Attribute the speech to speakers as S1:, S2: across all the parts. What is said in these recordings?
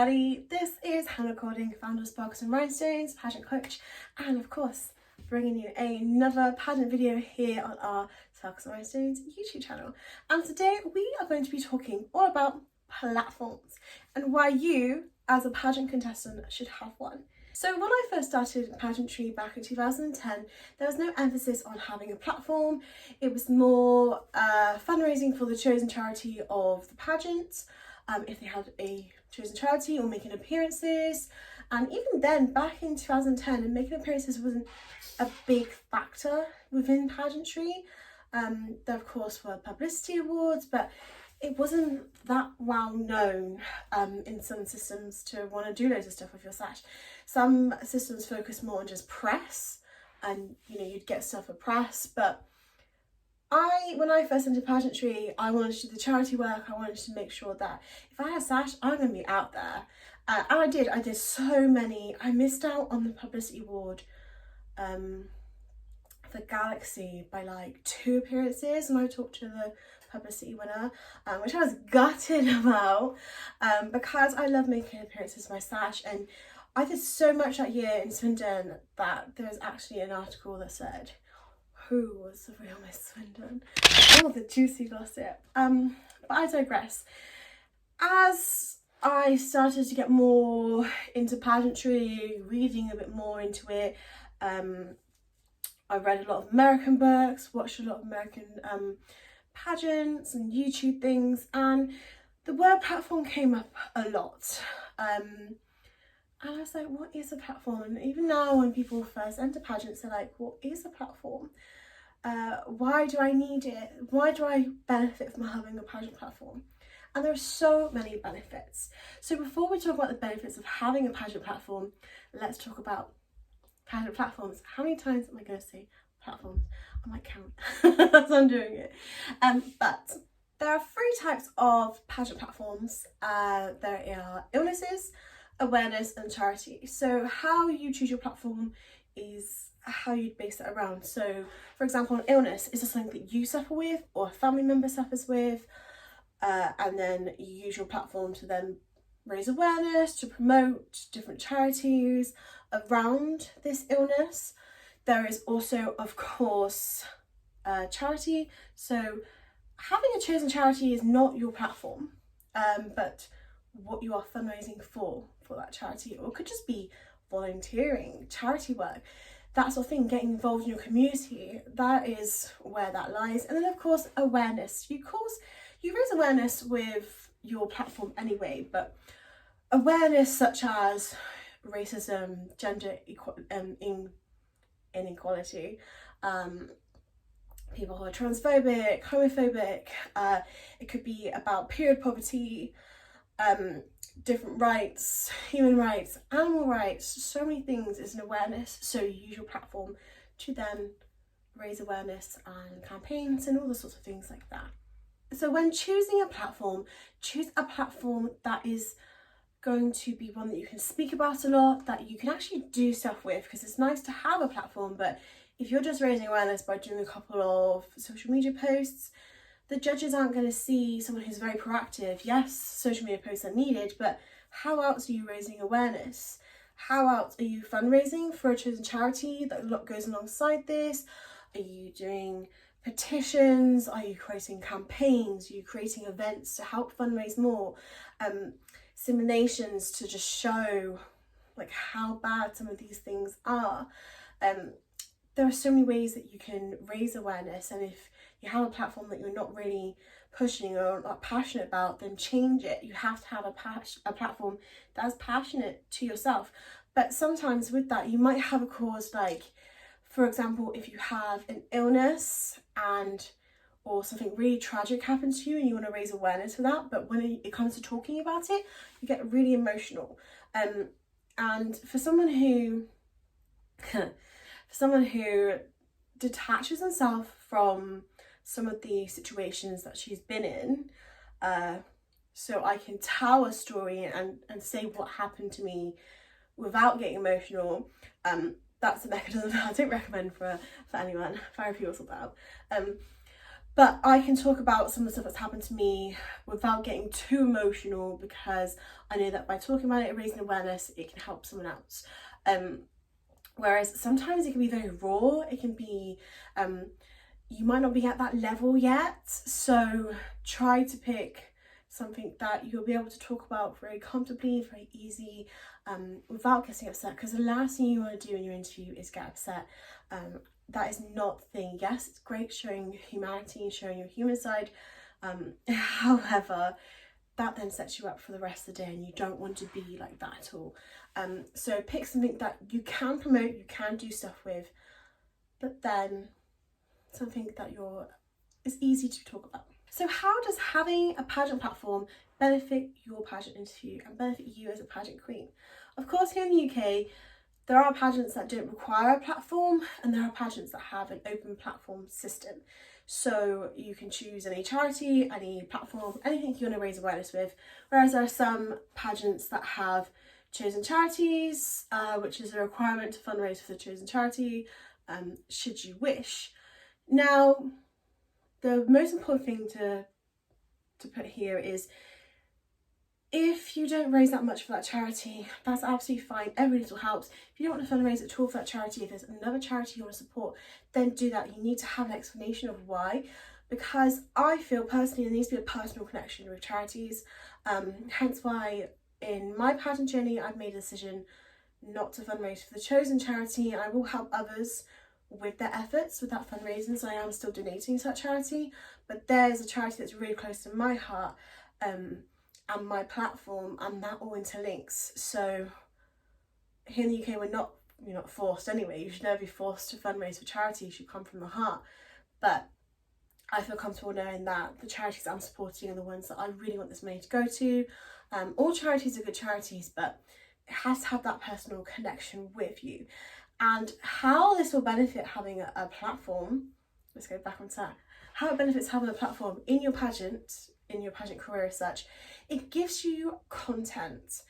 S1: everybody, this is Hannah Cording, founder of Sparkles and Rhinestones, pageant coach, and of course bringing you another pageant video here on our Sparkles and Rhinestones YouTube channel. And today we are going to be talking all about platforms and why you as a pageant contestant should have one. So when I first started pageantry back in 2010, there was no emphasis on having a platform. It was more fundraising for the chosen charity of the pageant, if they had a chosen charity, or making appearances. And even then, back in 2010, making appearances wasn't a big factor within pageantry. There of course were publicity awards, but it wasn't that well known in some systems to want to do loads of stuff with your sash. Some systems focus more on just press, and you'd get stuff for press, but when I first entered pageantry, I wanted to do the charity work. I wanted to make sure that if I had a sash, I'm going to be out there. And I did so many. I missed out on the publicity award for Galaxy by like 2 appearances, and I talked to the publicity winner, which I was gutted about, because I love making appearances with my sash, and I did so much that year in Swindon that there was actually an article that said, who was the real Miss Swindon? Oh, the juicy gossip. But I digress. As I started to get more into pageantry, reading a bit more into it, I read a lot of American books, watched a lot of American pageants and YouTube things, and the word platform came up a lot. And I was like, what is a platform? And even now when people first enter pageants, they're like, what is a platform? Why do I need it? Why do I benefit from having a pageant platform? And there are so many benefits. So before we talk about the benefits of having a pageant platform, let's talk about pageant platforms. How many times am I going to say platforms? I might count as I'm doing it. But there are 3 types of pageant platforms. There are illnesses, awareness, and charity. So how you choose your platform is how you base it around. So for example, an illness, is this something that you suffer with or a family member suffers with? And then you use your platform to then raise awareness, to promote different charities around this illness. There is also, of course, charity. So having a chosen charity is not your platform, but what you are fundraising for that charity, or it could just be volunteering, charity work, that sort of thing, getting involved in your community. That is where that lies. And then of course awareness. You raise awareness with your platform anyway, but awareness such as racism, gender inequality, people who are transphobic, homophobic, it could be about period poverty, different rights, human rights, animal rights, so many things is an awareness. So you use your platform to then raise awareness and campaigns and all the sorts of things like that. So when choosing a platform, choose a platform that is going to be one that you can speak about a lot, that you can actually do stuff with, because it's nice to have a platform, but if you're just raising awareness by doing a couple of social media posts, the judges aren't going to see someone who's very proactive. Yes, social media posts are needed, but how else are you raising awareness? How else are you fundraising for a chosen charity that goes alongside this? Are you doing petitions? Are you creating campaigns? Are you creating events to help fundraise more? Simulations to just show like how bad some of these things are. There are so many ways that you can raise awareness, and if you have a platform that you're not really pushing or not passionate about, then change it. You have to have a platform that's passionate to yourself. But sometimes with that, you might have a cause, like for example, if you have an illness or something really tragic happens to you and you want to raise awareness for that, but when it comes to talking about it, you get really emotional. And for someone who detaches themselves from some of the situations that she's been in, so I can tell a story and say what happened to me without getting emotional, that's a mechanism that I don't recommend for anyone. Therapy will sort that out. But I can talk about some of the stuff that's happened to me without getting too emotional, because I know that by talking about it, raising awareness, it can help someone else. Whereas sometimes it can be very raw, it can be, you might not be at that level yet, so try to pick something that you'll be able to talk about very comfortably, very easy, without getting upset, because the last thing you want to do in your interview is get upset. That is not the thing. Yes, it's great showing humanity and showing your human side, however, that then sets you up for the rest of the day, and you don't want to be like that at all. So pick something that you can promote, you can do stuff with, but then something that is easy to talk about. So how does having a pageant platform benefit your pageant interview and benefit you as a pageant queen? Of course, here in the UK, there are pageants that don't require a platform, and there are pageants that have an open platform system. So you can choose any charity, any platform, anything you want to raise awareness with. Whereas there are some pageants that have chosen charities, which is a requirement to fundraise for the chosen charity, should you wish. Now, the most important thing to put here is, if you don't raise that much for that charity, that's absolutely fine. Every little helps. If you don't want to fundraise at all for that charity, if there's another charity you want to support, then do that. You need to have an explanation of why, because I feel personally there needs to be a personal connection with charities. Hence why in my pageant journey, I've made a decision not to fundraise for the chosen charity. I will help others with their efforts, with that fundraising, so I am still donating to that charity. But there's a charity that's really close to my heart, and my platform, and that all interlinks. So here in the UK, you're not forced anyway. You should never be forced to fundraise for charity. You should come from the heart. But I feel comfortable knowing that the charities I'm supporting are the ones that I really want this money to go to. All charities are good charities, but it has to have that personal connection with you. And how this will benefit having a platform, let's go back on that, how it benefits having a platform in your pageant career as such, it gives you content.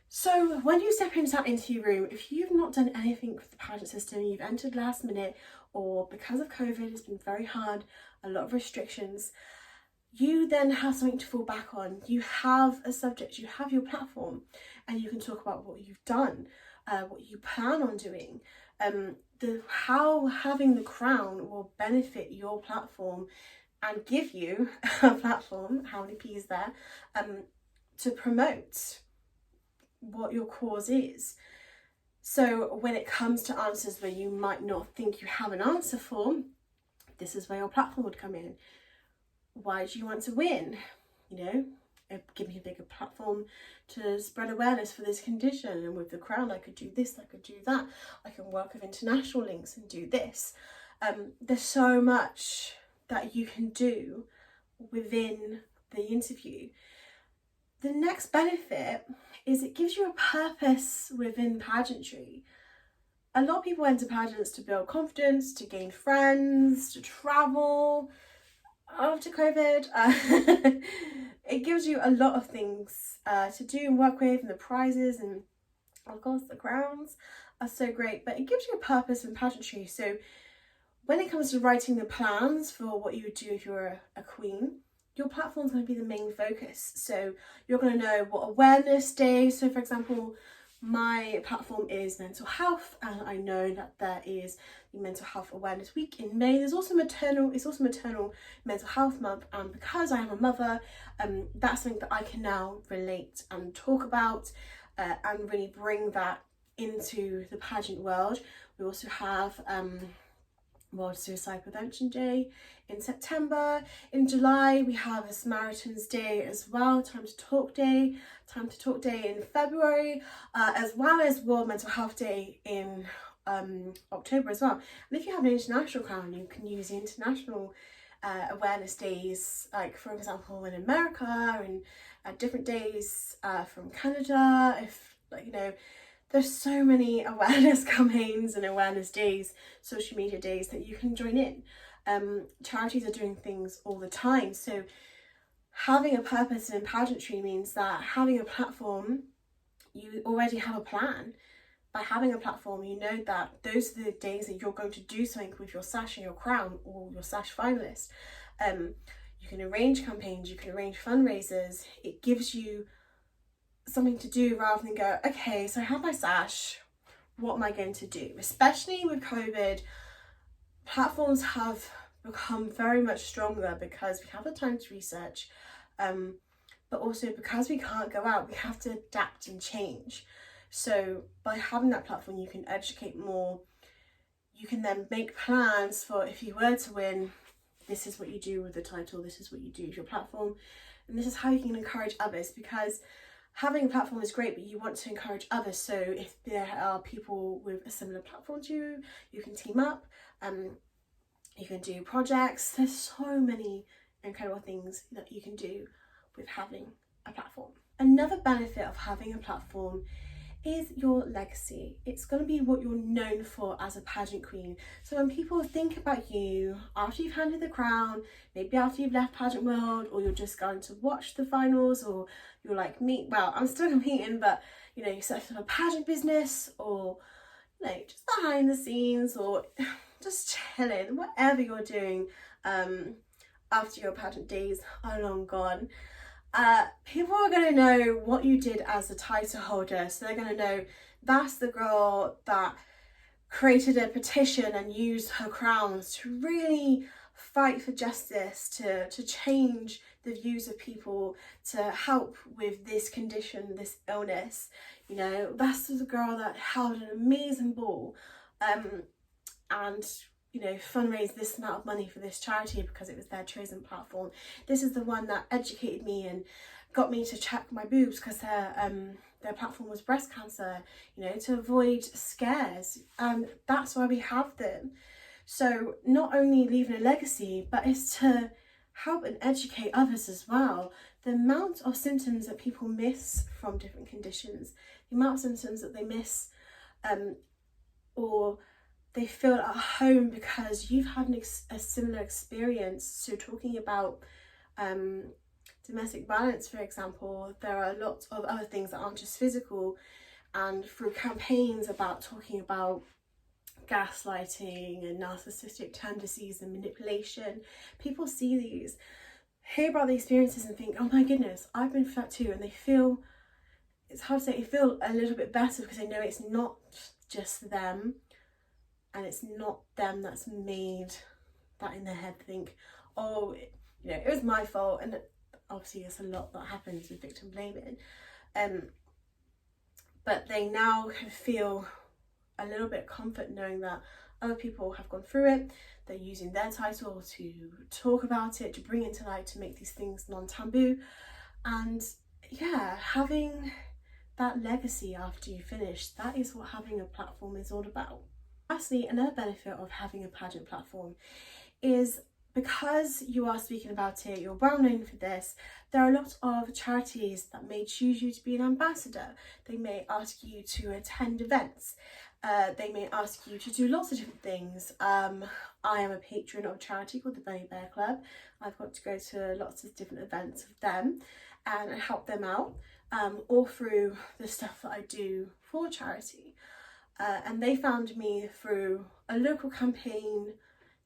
S1: So when you step into that interview room, if you've not done anything with the pageant system, you've entered last minute, or because of COVID it's been very hard, a lot of restrictions, you then have something to fall back on. You have a subject, you have your platform, and you can talk about what you've done, what you plan on doing, how having the crown will benefit your platform and give you a platform, how many P's there, to promote what your cause is. So when it comes to answers where you might not think you have an answer for, this is where your platform would come in. Why do you want to win? Give me a bigger platform to spread awareness for this condition, and with the crown I could do this, I could do that, I can work with international links and do this. There's so much that you can do within the interview. The next benefit is it gives you a purpose within pageantry. A lot of people enter pageants to build confidence, to gain friends, to travel. After COVID, it gives you a lot of things to do and work with, and the prizes and of course the crowns are so great, but it gives you a purpose in pageantry. So when it comes to writing the plans for what you would do if you were a queen, your platform is going to be the main focus. So you're going to know what awareness day. So for example, my platform is mental health, and I know that there is the Mental Health Awareness Week in May. It's also maternal mental health month, and because I am a mother, that's something that I can now relate and talk about, and really bring that into the pageant world. We also have World Suicide Prevention Day in September. In July we have a Samaritan's Day as well, Time to Talk Day in February, as well as World Mental Health Day in October as well. And if you have an international crown, you can use the international awareness days, like for example in America, and different days from Canada. If there's so many awareness campaigns and awareness days, social media days that you can join in. Charities are doing things all the time. So having a purpose in pageantry means that having a platform, you already have a plan. by having a platform, you know that those are the days that you're going to do something with your sash and your crown or your sash finalist. You can arrange campaigns, you can arrange fundraisers. It gives you something to do rather than go, okay, so I have my sash, what am I going to do? Especially with COVID, platforms have become very much stronger because we have the time to research, but also because we can't go out, we have to adapt and change. So by having that platform, you can educate more. You can then make plans for, if you were to win, this is what you do with the title, this is what you do with your platform, and this is how you can encourage others, because having a platform is great, but you want to encourage others. So if there are people with a similar platform to you, you can team up, you can do projects. There's so many incredible things that you can do with having a platform. Another benefit of having a platform is your legacy. It's going to be what you're known for as a pageant queen. So when people think about you after you've handed the crown, maybe after you've left pageant world, or you're just going to watch the finals, or you're like me, well, I'm still competing, but you know, you set up a pageant business, or you know, just behind the scenes, or just chilling, whatever you're doing after your pageant days are long gone. People are going to know what you did as a title holder. So they're going to know that's the girl that created a petition and used her crowns to really fight for justice, to change the views of people, to help with this condition, this illness. You know, that's the girl that held an amazing ball and you know, fundraise this amount of money for this charity because it was their chosen platform. This is the one that educated me and got me to check my boobs because their platform was breast cancer, you know, to avoid scares. And that's why we have them. So not only leaving a legacy, but it's to help and educate others as well. The amount of symptoms that people miss from different conditions, the amount of symptoms that they miss, or they feel at home because you've had a similar experience. So talking about domestic violence, for example, there are lots of other things that aren't just physical, and through campaigns about talking about gaslighting and narcissistic tendencies and manipulation, people see these, hear about the experiences and think, oh my goodness, I've been through that too, and they feel, it's hard to say, they feel a little bit better because they know it's not just them. And it's not them that's made that in their head think, oh, you know, it was my fault. And obviously there's a lot that happens with victim blaming. But they now can feel a little bit of comfort knowing that other people have gone through it. They're using their title to talk about it, to bring it to light, to make these things non-taboo. And yeah, having that legacy after you finish, that is what having a platform is all about. Lastly, another benefit of having a pageant platform is because you are speaking about it, you're well known for this, there are a lot of charities that may choose you to be an ambassador. They may ask you to attend events. They may ask you to do lots of different things. I am a patron of a charity called the Bunny Bear Club. I've got to go to lots of different events with them and help them out, all through the stuff that I do for charity. And they found me through a local campaign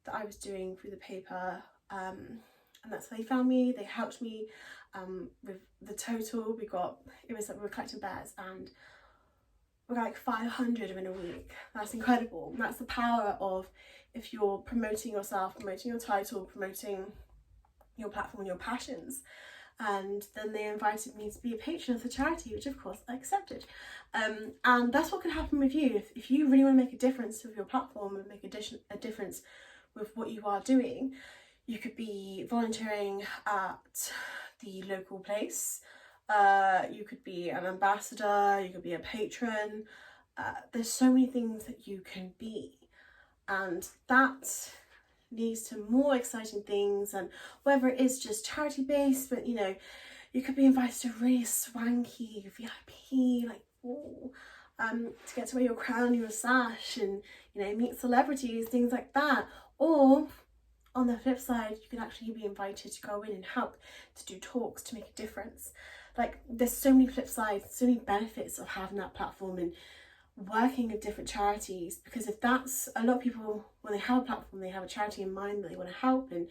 S1: that I was doing through the paper, and that's how they found me. They helped me with the total. We were collecting bears, and we got like 500 in a week. That's incredible. And that's the power of, if you're promoting yourself, promoting your title, promoting your platform and your passions. And then they invited me to be a patron of the charity, which of course I accepted. And that's what can happen with you. If you really want to make a difference with your platform and make a difference with what you are doing, you could be volunteering at the local place, you could be an ambassador, you could be a patron. There's so many things that you can be, and that leads to more exciting things. And whether it is just charity based, but you know, you could be invited to really swanky VIP, like to get to wear your crown, your sash, and you know, meet celebrities, things like that. Or on the flip side, you can actually be invited to go in and help, to do talks, to make a difference. Like, there's so many flip sides, so many benefits of having that platform. And working with different charities, because if that's, a lot of people, when they have a platform, they have a charity in mind that they want to help, and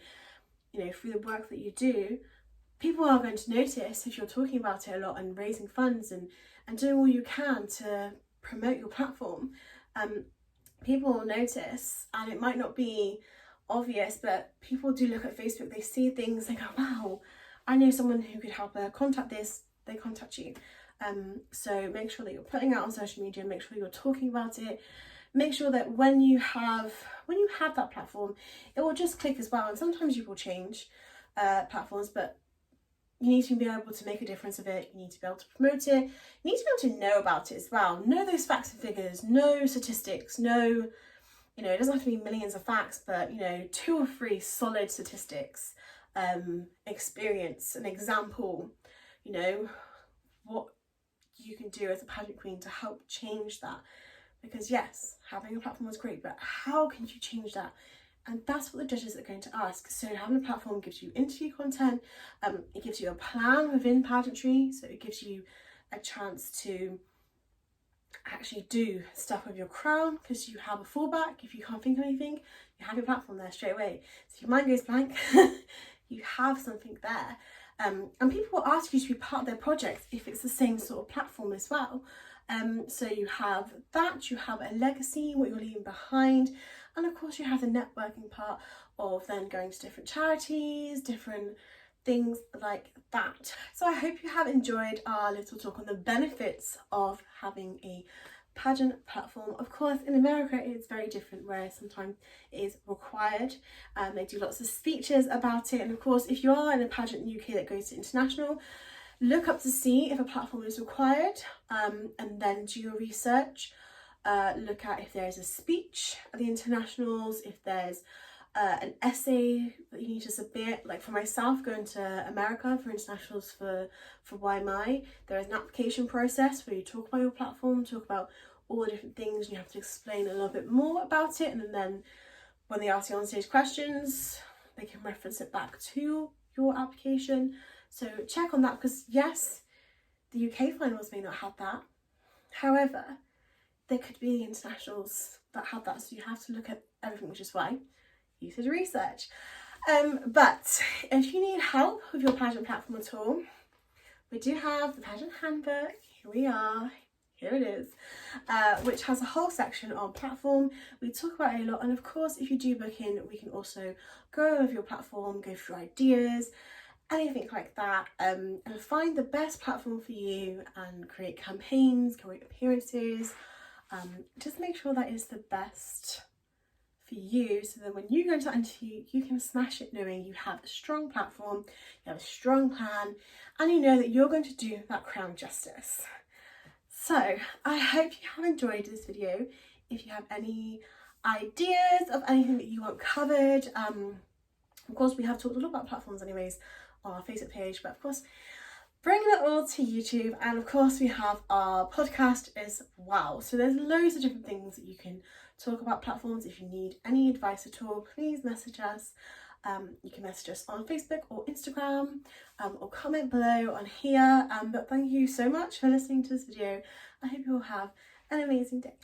S1: you know, through the work that you do, people are going to notice if you're talking about it a lot and raising funds and doing all you can to promote your platform. People will notice, and it might not be obvious, but people do look at Facebook, they see things, they go, wow, I know someone who could help her, contact this, they contact you. So make sure that you're putting out on social media, make sure you're talking about it, make sure that when you have that platform, it will just click as well. And sometimes you will change platforms, but you need to be able to make a difference of it. You need to be able to promote it. You need to be able to know about it as well. Know those facts and figures, know statistics, know, you know, it doesn't have to be millions of facts, but, you know, 2 or 3 solid statistics, experience, an example, you know, what you can do as a pageant queen to help change that. Because yes, having a platform is great, but how can you change that? And that's what the judges are going to ask. So having a platform gives you interview content, it gives you a plan within pageantry, so it gives you a chance to actually do stuff with your crown, because you have a fallback. If you can't think of anything, you have your platform there straight away. So if your mind goes blank, you have something there. And people will ask you to be part of their projects if it's the same sort of platform as well. So you have that, you have a legacy, what you're leaving behind, and of course you have the networking part of then going to different charities, different things like that. So I hope you have enjoyed our little talk on the benefits of having a pageant platform. Of course, in America it's very different, where sometimes it is required. They do lots of speeches about it, and of course if you are in a pageant in the UK that goes to international, look up to see if a platform is required, and then do your research. Look at if there's a speech at the internationals, if there's an essay that you need to submit. Like for myself, going to America for internationals for YMI, there is an application process where you talk about your platform, talk about all the different things, and you have to explain a little bit more about it, and then when they ask you on stage questions, they can reference it back to your application. So check on that, because yes, the UK finals may not have that, however there could be internationals that have that, so you have to look at everything, which is why you should research. But if you need help with your pageant platform at all, we do have the Pageant Handbook. Here we are, here it is, which has a whole section on platform. We talk about it a lot, and of course if you do book in, we can also go over your platform, go through ideas, anything like that, and find the best platform for you, and create campaigns, create appearances. Just make sure that is the best for you, so that when you go into that interview, you can smash it knowing you have a strong platform, you have a strong plan, and you know that you're going to do that crown justice. So I hope you have enjoyed this video. If you have any ideas of anything that you want covered, of course we have talked a lot about platforms anyways on our Facebook page, but of course bringing it all to YouTube, and of course we have our podcast as well. So there's loads of different things that you can talk about platforms. If you need any advice at all, please message us. You can message us on Facebook or Instagram, or comment below on here. But thank you so much for listening to this video. I hope you all have an amazing day.